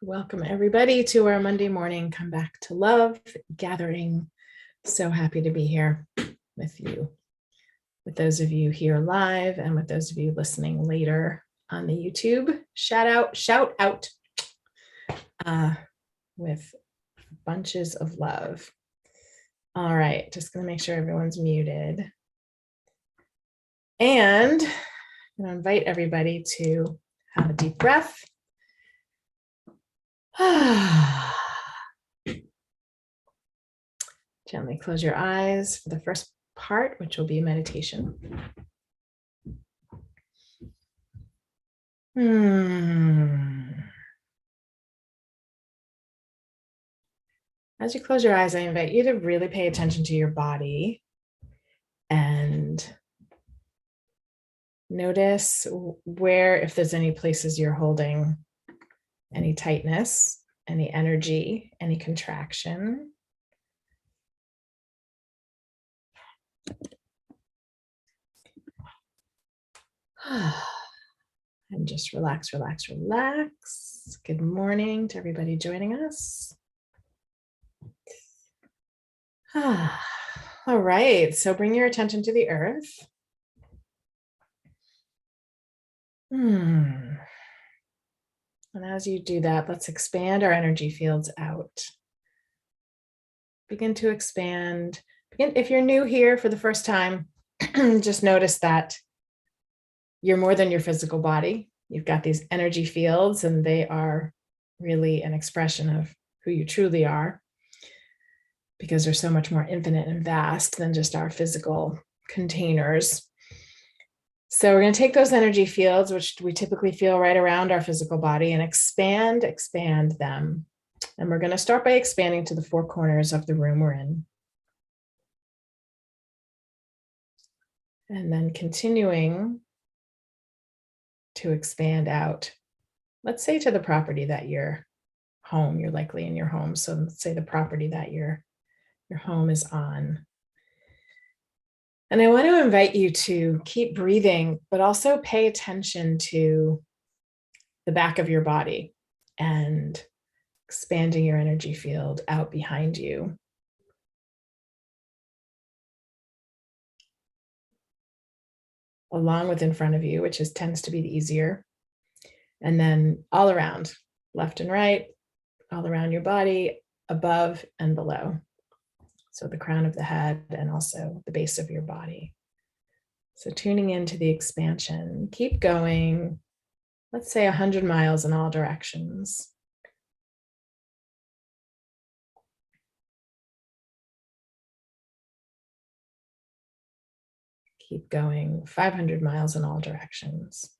Welcome everybody to our Monday morning Come Back to Love gathering. So happy to be here with you, with those of you here live and with those of you listening later on the YouTube. Shout out with bunches of love. All right, just gonna make sure everyone's muted. And I'm gonna invite everybody to have a deep breath. Gently close your eyes for the first part, which will be meditation. As you close your eyes, I invite you to really pay attention to your body and notice where, if there's any places you're holding any tightness, any energy, any contraction. And just relax, relax, relax. Good morning to everybody joining us. All right, so bring your attention to the earth. And as you do that, let's expand our energy fields out. Begin to expand. If you're new here for the first time, just notice that you're more than your physical body. You've got these energy fields, and they are really an expression of who you truly are, because they're so much more infinite and vast than just our physical containers. So we're going to take those energy fields, which we typically feel right around our physical body, and expand them. And we're going to start by expanding to the four corners of the room we're in. And then continuing to expand out, let's say to the property that your home, you're likely in your home. So let's say the property that your home is on. And I want to invite you to keep breathing, but also pay attention to the back of your body and expanding your energy field out behind you. Along with in front of you, which tends to be the easier. And then all around, left and right, all around your body, above and below. So the crown of the head and also the base of your body. So tuning into the expansion, keep going, let's say 100 miles in all directions. Keep going 500 miles in all directions.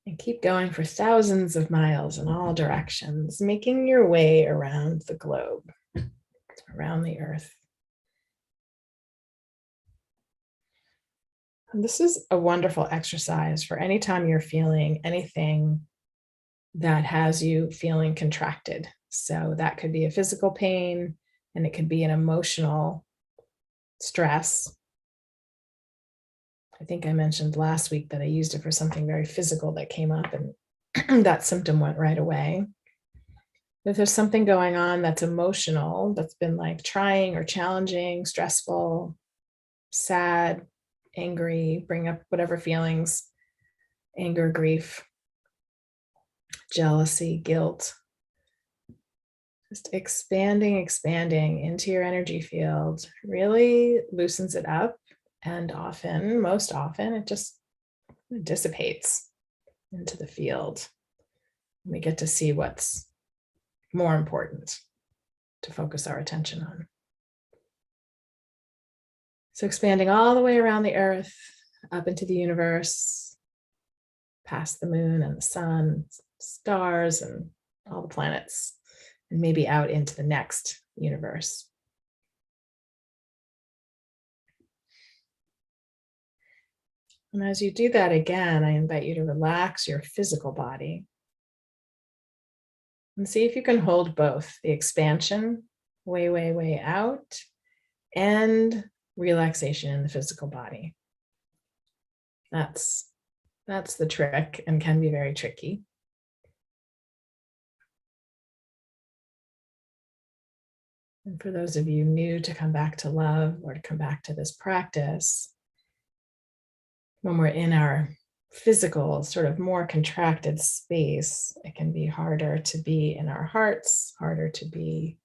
And keep going for thousands of miles in all directions, making your way around the globe, around the earth. And this is a wonderful exercise for any time you're feeling anything that has you feeling contracted. So that could be a physical pain, and it could be an emotional stress. I think I mentioned last week that I used it for something very physical that came up, and that symptom went right away. If there's something going on that's emotional, that's been like trying or challenging, stressful, sad, angry, bring up whatever feelings, anger, grief, jealousy, guilt, just expanding into your energy field really loosens it up. And often, most often, it just dissipates into the field. We get to see what's more important to focus our attention on. So expanding all the way around the earth, up into the universe, past the moon and the sun, stars, and all the planets, and maybe out into the next universe. And as you do that again, I invite you to relax your physical body and see if you can hold both the expansion way, way, way out and relaxation in the physical body. That's the trick, and can be very tricky. And for those of you new to come back to love or to come back to this practice, when we're in our physical, sort of more contracted space, it can be harder to be in our hearts, harder to be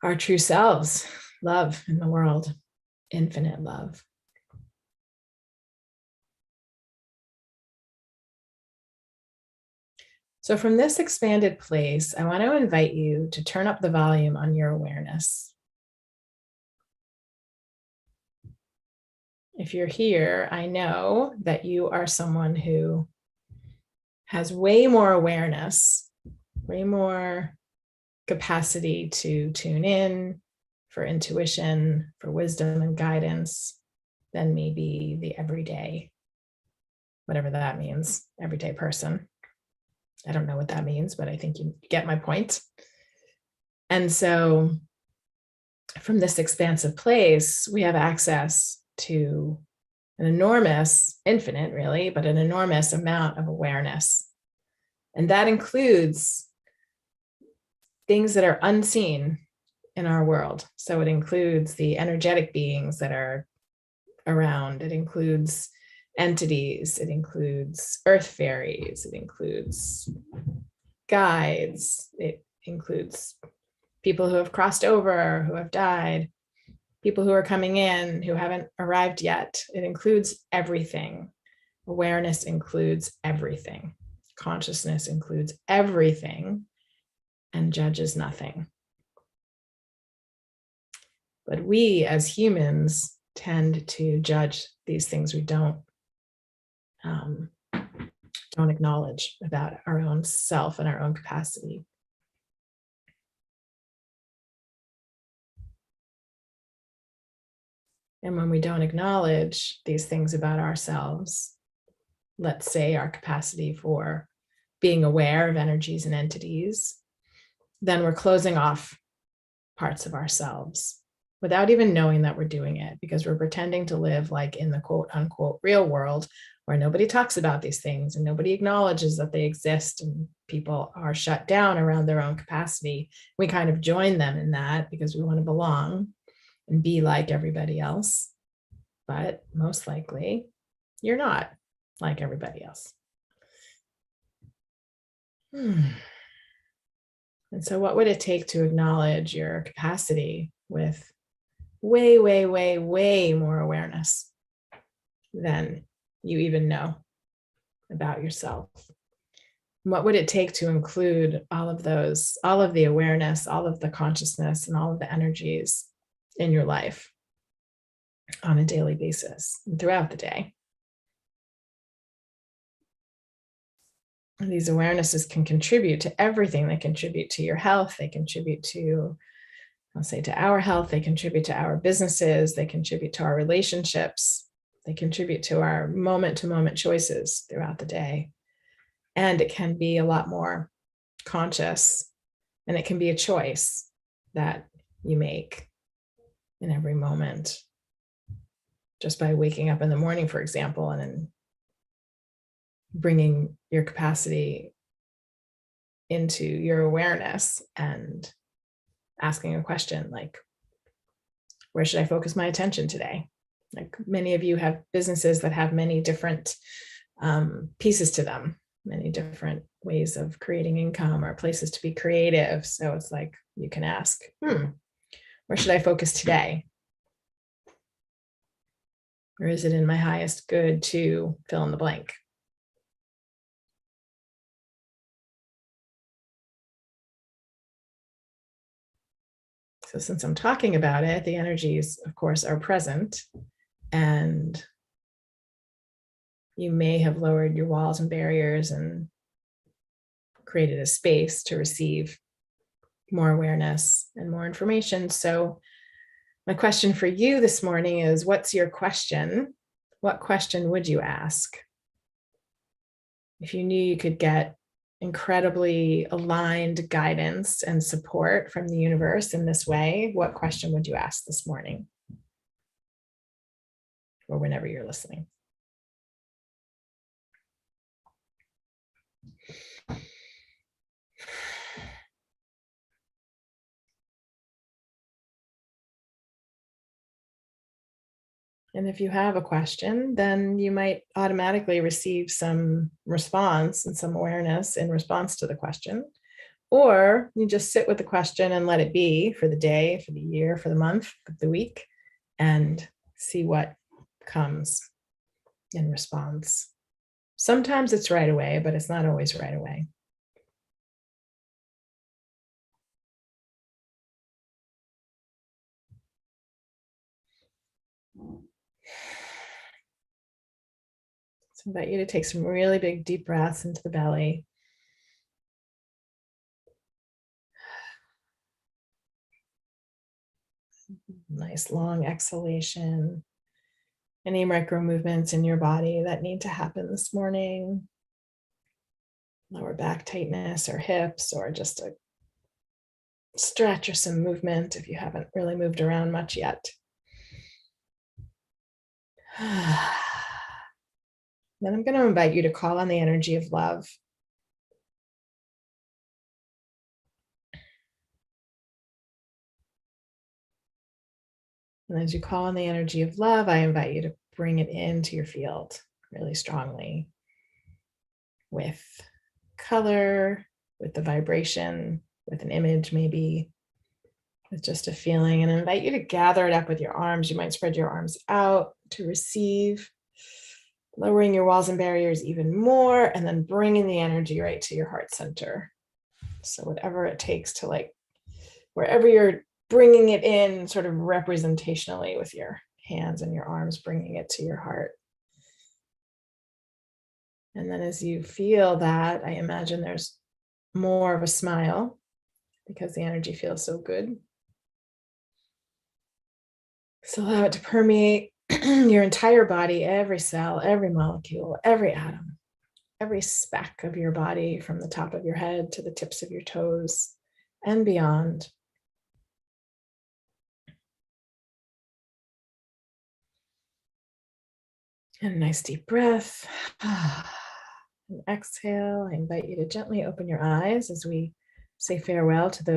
our true selves, love in the world, infinite love. So from this expanded place, I want to invite you to turn up the volume on your awareness. If you're here, I know that you are someone who has way more awareness, way more capacity to tune in for intuition, for wisdom and guidance than maybe the everyday, whatever that means, everyday person. I don't know what that means, but I think you get my point. And so from this expansive place, we have access to an enormous, infinite really, but an enormous amount of awareness. And that includes things that are unseen in our world. So it includes the energetic beings that are around. It includes entities. It includes earth fairies. It includes guides. It includes people who have crossed over, who have died, people who are coming in, who haven't arrived yet. It includes everything. Awareness includes everything. Consciousness includes everything and judges nothing. But we as humans tend to judge these things we don't acknowledge about our own self and our own capacity. And when we don't acknowledge these things about ourselves, let's say our capacity for being aware of energies and entities, then we're closing off parts of ourselves without even knowing that we're doing it, because we're pretending to live like in the quote unquote real world where nobody talks about these things and nobody acknowledges that they exist, and people are shut down around their own capacity. We kind of join them in that because we want to belong and be like everybody else. But most likely, you're not like everybody else. And so what would it take to acknowledge your capacity with way, way, way, way more awareness than you even know about yourself? What would it take to include all of those, all of the awareness, all of the consciousness, and all of the energies in your life on a daily basis and throughout the day? And these awarenesses can contribute to everything. They contribute to your health. They contribute to, I'll say, to our health. They contribute to our businesses. They contribute to our relationships. They contribute to our moment-to-moment choices throughout the day. And it can be a lot more conscious, and it can be a choice that you make in every moment. Just by waking up in the morning, for example, and then bringing your capacity into your awareness and asking a question like, where should I focus my attention today? Like, many of you have businesses that have many different pieces to them, many different ways of creating income or places to be creative. So it's like, you can ask, where should I focus today? Or is it in my highest good to fill in the blank? So since I'm talking about it, the energies, of course, are present, and you may have lowered your walls and barriers and created a space to receive more awareness and more information. So my question for you this morning is, what's your question? What question would you ask? If you knew you could get incredibly aligned guidance and support from the universe in this way, what question would you ask this morning? or whenever you're listening. And if you have a question, then you might automatically receive some response and some awareness in response to the question. Or you just sit with the question and let it be for the day, for the year, for the month, for the week, and see what comes in response. Sometimes it's right away, but it's not always right away. So I invite you to take some really big, deep breaths into the belly. Nice long exhalation. Any micro movements in your body that need to happen this morning. Lower back tightness or hips, or just a stretch or some movement if you haven't really moved around much yet. Then I'm going to invite you to call on the energy of love. And as you call on the energy of love, I invite you to bring it into your field really strongly with color, with the vibration, with an image maybe, with just a feeling, and I invite you to gather it up with your arms. You might spread your arms out to receive, lowering your walls and barriers even more, and then bringing the energy right to your heart center. So whatever it takes to, like, wherever you're bringing it in sort of representationally with your hands and your arms, bringing it to your heart. And then as you feel that, I imagine there's more of a smile because the energy feels so good. So allow it to permeate your entire body, every cell, every molecule, every atom, every speck of your body, from the top of your head to the tips of your toes and beyond. And a nice deep breath. And exhale. I invite you to gently open your eyes as we say farewell to those